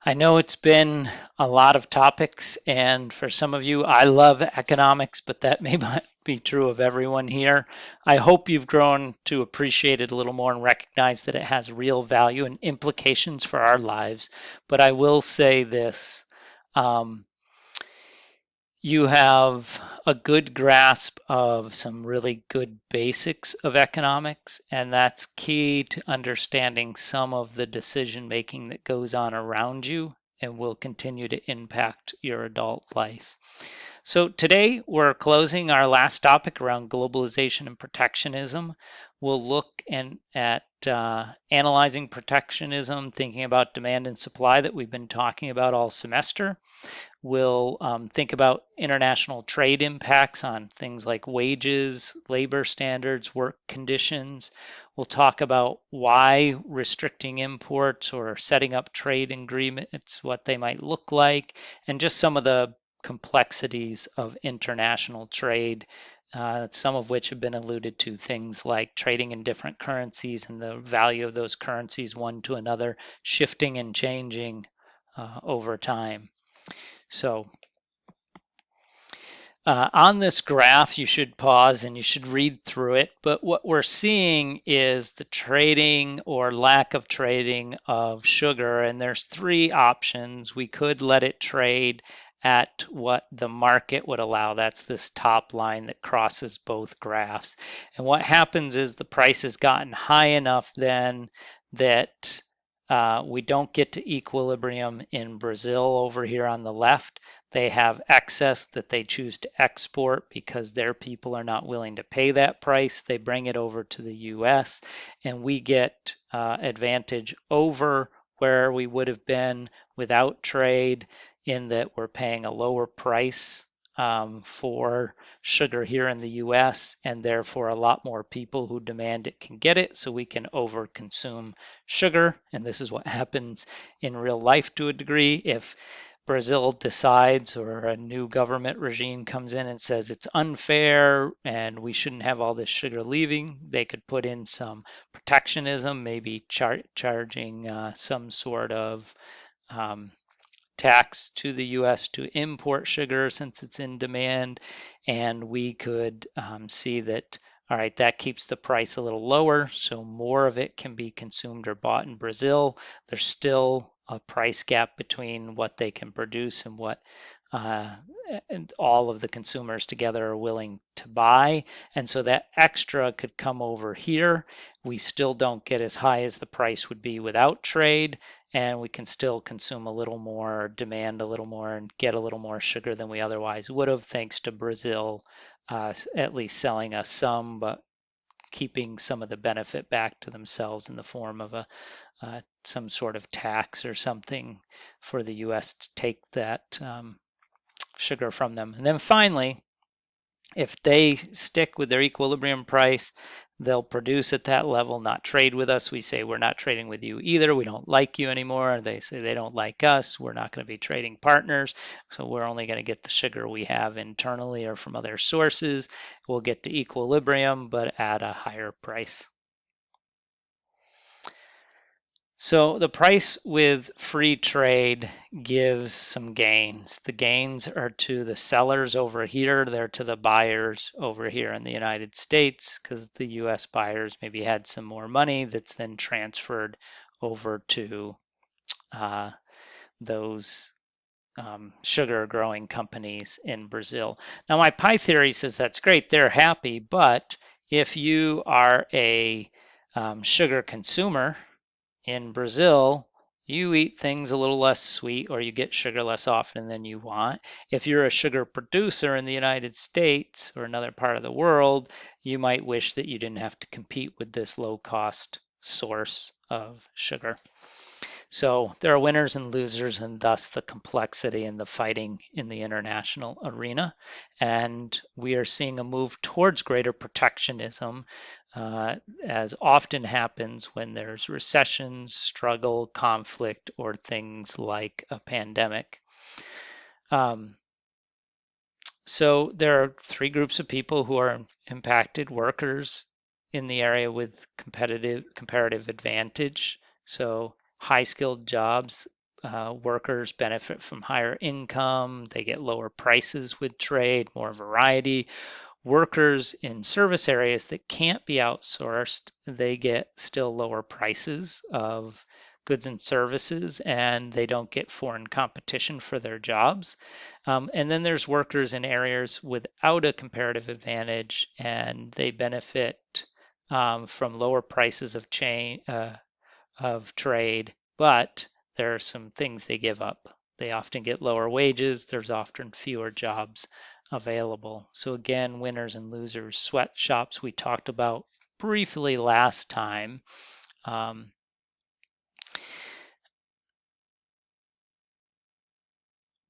I know it's been a lot of topics, and for some of you, I love economics, but that may not be true of everyone here. I hope you've grown to appreciate it a little more and recognize that it has real value and implications for our lives. But I will say this. Um, you have a good grasp of some really good basics of economics, and that's key to understanding some of the decision making that goes on around you and will continue to impact your adult life. So today we're closing our last topic around globalization and protectionism. We'll look at analyzing protectionism, thinking about demand and supply that we've been talking about all semester. We'll think about international trade impacts on things like wages, labor standards, work conditions. We'll talk about why restricting imports or setting up trade agreements, what they might look like, and just some of the complexities of international trade, some of which have been alluded to, things like trading in different currencies and the value of those currencies one to another shifting and changing over time. So on this graph, you should pause and you should read through it. But what we're seeing is the trading or lack of trading of sugar. And there's three options. We could let it trade at what the market would allow. That's this top line that crosses both graphs. And what happens is the price has gotten high enough then that we don't get to equilibrium in Brazil over here on the left. They have excess that they choose to export because their people are not willing to pay that price. They bring it over to the US and we get advantage over where we would have been without trade, in that we're paying a lower price for sugar here in the US, and therefore a lot more people who demand it can get it, so we can overconsume sugar. And this is what happens in real life to a degree. If Brazil decides, or a new government regime comes in and says it's unfair and we shouldn't have all this sugar leaving, they could put in some protectionism, maybe charging some sort of um, tax to the US to import sugar since it's in demand. And we could see that, all right, that keeps the price a little lower, so more of it can be consumed or bought in Brazil. There's still a price gap between what they can produce and what uh, and all of the consumers together are willing to buy. And so that extra could come over here. We still don't get as high as the price would be without trade, and we can still consume a little more, demand a little more, and get a little more sugar than we otherwise would have, thanks to Brazil at least selling us some, but keeping some of the benefit back to themselves in the form of some sort of tax or something for the U.S. to take that sugar from them. And then finally, if they stick with their equilibrium price, they'll produce at that level, not trade with us. We say we're not trading with you either. We don't like you anymore. They say they don't like us. We're not going to be trading partners. So we're only going to get the sugar we have internally or from other sources. We'll get to equilibrium, but at a higher price. So the price with free trade gives some gains. The gains are to the sellers over here, they're to the buyers over here in the United States, because the US buyers maybe had some more money that's then transferred over to uh, those sugar growing companies in Brazil. Now, my pie theory says that's great, they're happy, but if you are a sugar consumer, in Brazil, you eat things a little less sweet or you get sugar less often than you want. If you're a sugar producer in the United States or another part of the world, you might wish that you didn't have to compete with this low cost source of sugar. So there are winners and losers, and thus the complexity and the fighting in the international arena. And we are seeing a move towards greater protectionism, as often happens when there's recessions, struggle, conflict, or things like a pandemic. Um, so there are three groups of people who are impacted: workers in the area with comparative advantage. So high skilled jobs workers benefit from higher income, they get lower prices with trade, more variety. Workers in service areas that can't be outsourced, they get still lower prices of goods and services, and they don't get foreign competition for their jobs. And then there's workers in areas without a comparative advantage, and they benefit from lower prices of trade, but there are some things they give up. They often get lower wages. There's often fewer jobs available. So again, winners and losers. Sweatshops we talked about briefly last time. Um,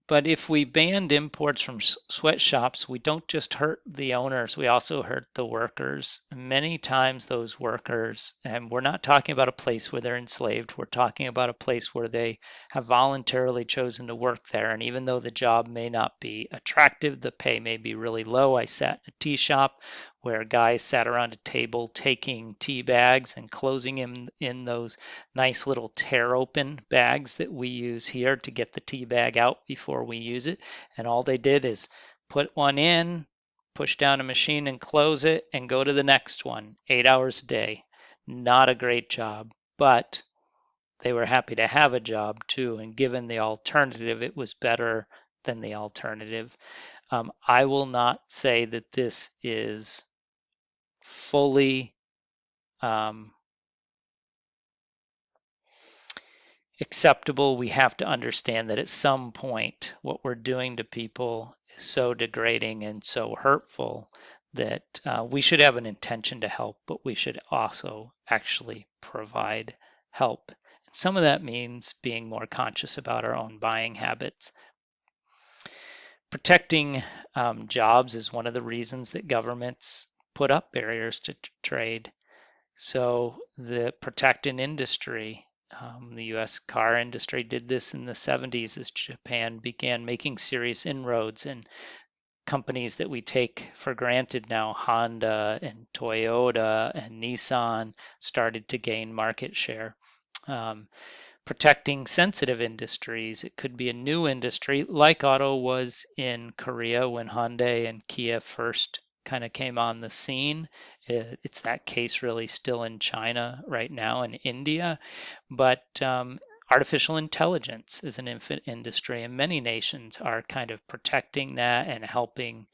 But if we banned imports from sweatshops, we don't just hurt the owners, we also hurt the workers. Many times, those workers, and we're not talking about a place where they're enslaved, we're talking about a place where they have voluntarily chosen to work there. And even though the job may not be attractive, the pay may be really low. I sat in a tea shop where guys sat around a table taking tea bags and closing them in those nice little tear open bags that we use here to get the tea bag out before we use it. And all they did is put one in, push down a machine and close it, and go to the next one, 8 hours a day. Not a great job, but they were happy to have a job too. And given the alternative, it was better than the alternative. I will not say that this is fully um, acceptable. We have to understand that at some point, what we're doing to people is so degrading and so hurtful that we should have an intention to help, but we should also actually provide help. And some of that means being more conscious about our own buying habits. Protecting jobs is one of the reasons that governments put up barriers to trade. So the protect an industry, the US car industry did this in the 70s as Japan began making serious inroads, and companies that we take for granted now, Honda and Toyota and Nissan, started to gain market share. Um, Protecting sensitive industries. It could be a new industry like auto was in Korea when Hyundai and Kia first kind of came on the scene. It's that case really still in China right now and India. But artificial intelligence is an infant industry, and many nations are kind of protecting that and helping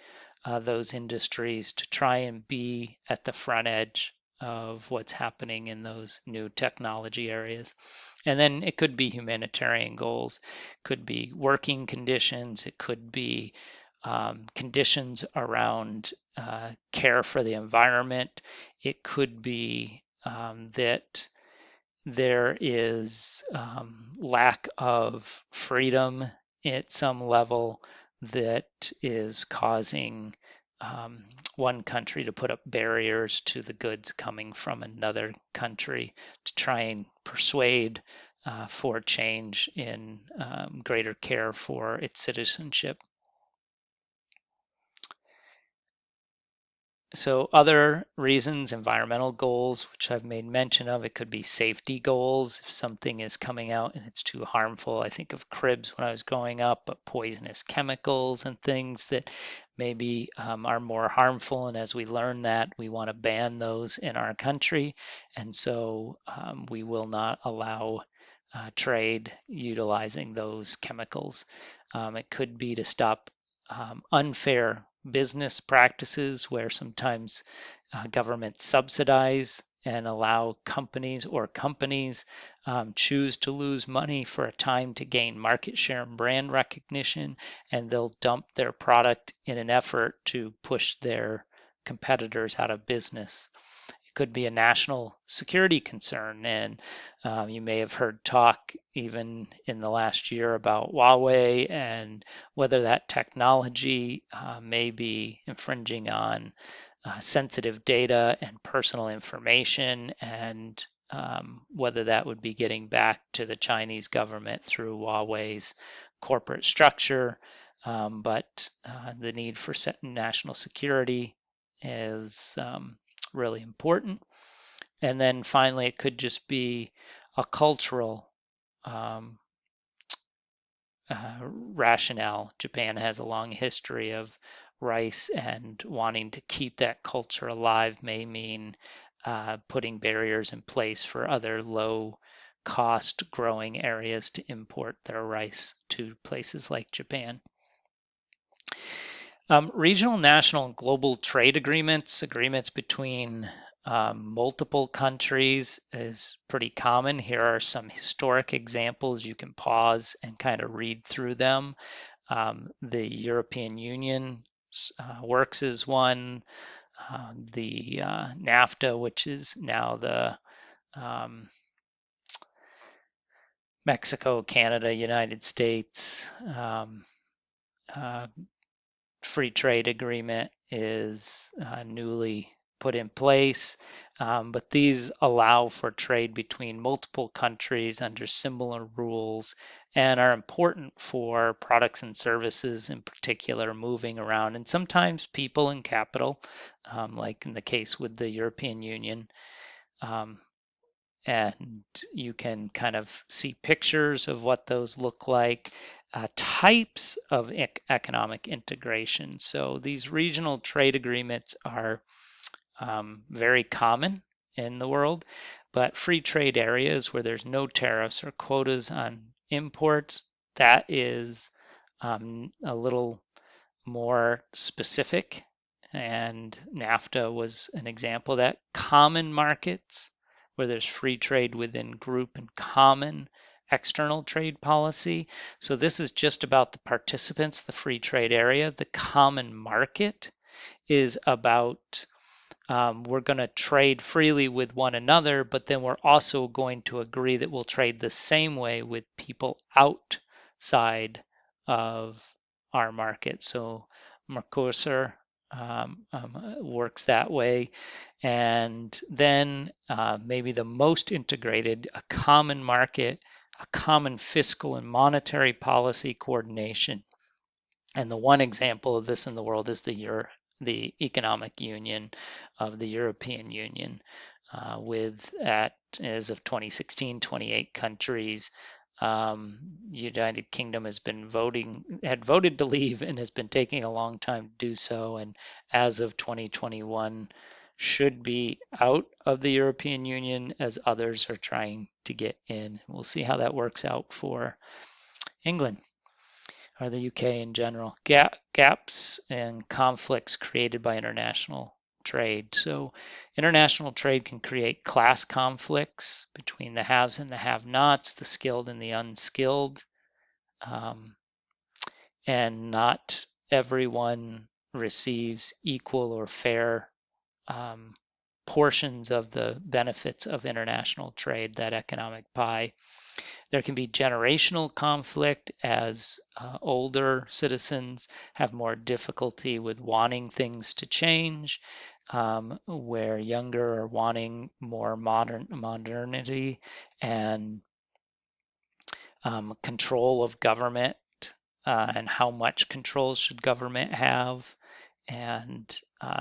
those industries to try and be at the front edge of what's happening in those new technology areas. And then it could be humanitarian goals, could be working conditions, it could be conditions around care for the environment. It could be that there is lack of freedom at some level that is causing one country to put up barriers to the goods coming from another country to try and persuade for change in greater care for its citizenship. So other reasons, environmental goals, which I've made mention of, it could be safety goals. If something is coming out and it's too harmful, I think of cribs when I was growing up, but poisonous chemicals and things that maybe are more harmful. And as we learn that, we want to ban those in our country. And so we will not allow trade utilizing those chemicals. It could be to stop unfair business practices where sometimes governments subsidize and allow companies choose to lose money for a time to gain market share and brand recognition, and they'll dump their product in an effort to push their competitors out of business. It could be a national security concern. And you may have heard talk even in the last year about Huawei and whether that technology may be infringing on sensitive data and personal information, and whether that would be getting back to the Chinese government through Huawei's corporate structure. But the need for national security is really important. And then finally, it could just be a cultural um, rationale. Japan has a long history of rice, and wanting to keep that culture alive may mean putting barriers in place for other low cost growing areas to import their rice to places like Japan. Regional, national, and global trade agreements, agreements between multiple countries is pretty common. Here are some historic examples. You can pause and kind of read through them. The European Union works as one. The NAFTA, which is now the um, Mexico, Canada, United States uh, free trade agreement is newly put in place, but these allow for trade between multiple countries under similar rules and are important for products and services in particular moving around, and sometimes people and capital, like in the case with the European Union. Um, and you can kind of see pictures of what those look like. Types of economic integration. So these regional trade agreements are very common in the world, but free trade areas where there's no tariffs or quotas on imports, that is a little more specific. And NAFTA was an example of that. Common markets, where there's free trade within group and common external trade policy. So this is just about the participants, the free trade area. The common market is about we're going to trade freely with one another, but then we're also going to agree that we'll trade the same way with people outside of our market. So Mercosur works that way. And then maybe the most integrated, a common market, a common fiscal and monetary policy coordination. And the one example of this in the world is the economic union of the European Union, with as of 2016, 28 countries. United Kingdom had voted to leave and has been taking a long time to do so. And as of 2021, should be out of the European Union as others are trying to get in. We'll see how that works out for England or the UK in general. Gaps and conflicts created by international trade. So international trade can create class conflicts between the haves and the have-nots, the skilled and the unskilled, um, and not everyone receives equal or fair um, portions of the benefits of international trade, that economic pie. There can be generational conflict as older citizens have more difficulty with wanting things to change, where younger are wanting more modernity and control of government, and how much control should government have, and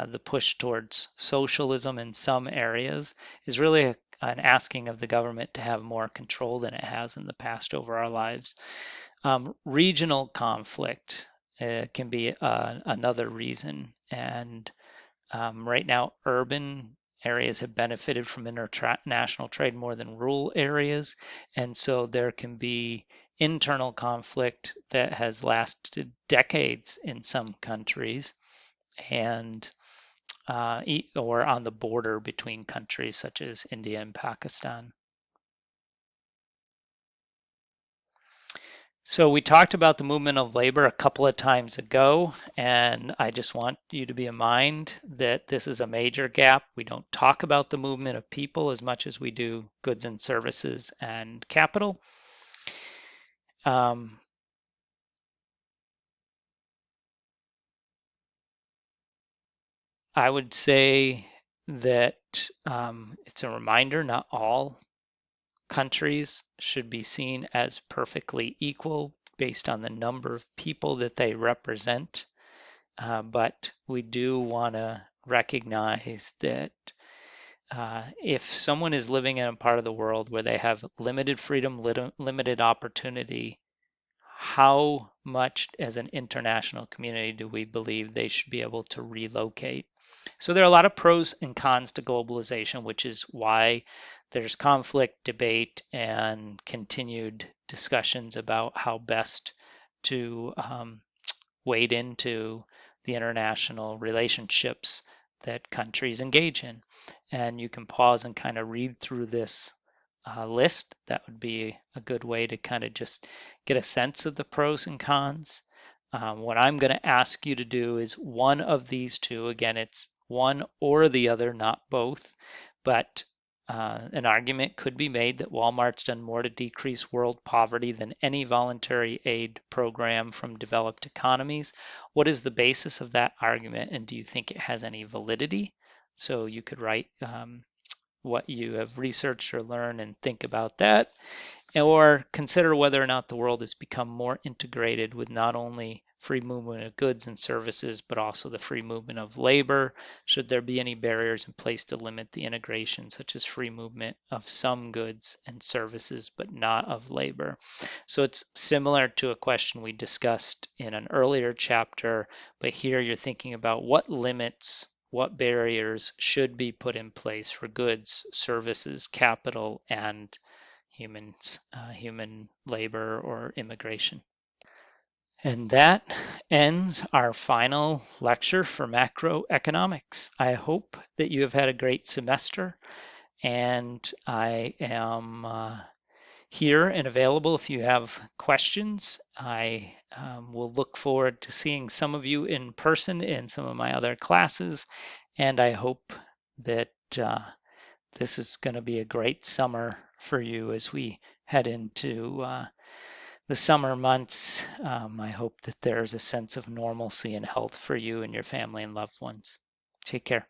the push towards socialism in some areas is really an asking of the government to have more control than it has in the past over our lives. Regional conflict can be another reason. And right now, urban areas have benefited from international trade more than rural areas. And so there can be internal conflict that has lasted decades in some countries, and or on the border between countries such as India and Pakistan. So we talked about the movement of labor a couple of times ago, and I just want you to be in mind that this is a major gap. We don't talk about the movement of people as much as we do goods and services and capital. Um, I would say that it's a reminder not all countries should be seen as perfectly equal based on the number of people that they represent. But we do want to recognize that if someone is living in a part of the world where they have limited freedom, limited opportunity, how much as an international community do we believe they should be able to relocate? So there are a lot of pros and cons to globalization, which is why there's conflict, debate, and continued discussions about how best to wade into the international relationships that countries engage in. And you can pause and kind of read through this list. That would be a good way to kind of just get a sense of the pros and cons. What I'm going to ask you to do is one of these two. Again, it's one or the other, not both. But an argument could be made that Walmart's done more to decrease world poverty than any voluntary aid program from developed economies. What is the basis of that argument, and do you think it has any validity? So you could write what you have researched or learned and think about that, or consider whether or not the world has become more integrated with not only free movement of goods and services, but also the free movement of labor. Should there be any barriers in place to limit the integration, such as free movement of some goods and services, but not of labor? So it's similar to a question we discussed in an earlier chapter, but here you're thinking about what limits, what barriers should be put in place for goods, services, capital, and human labor or immigration. And that ends our final lecture for macroeconomics. I hope that you have had a great semester, and I am here and available if you have questions. I will look forward to seeing some of you in person in some of my other classes, and I hope that this is going to be a great summer for you as we head into the summer months. I hope that there's a sense of normalcy and health for you and your family and loved ones. Take care.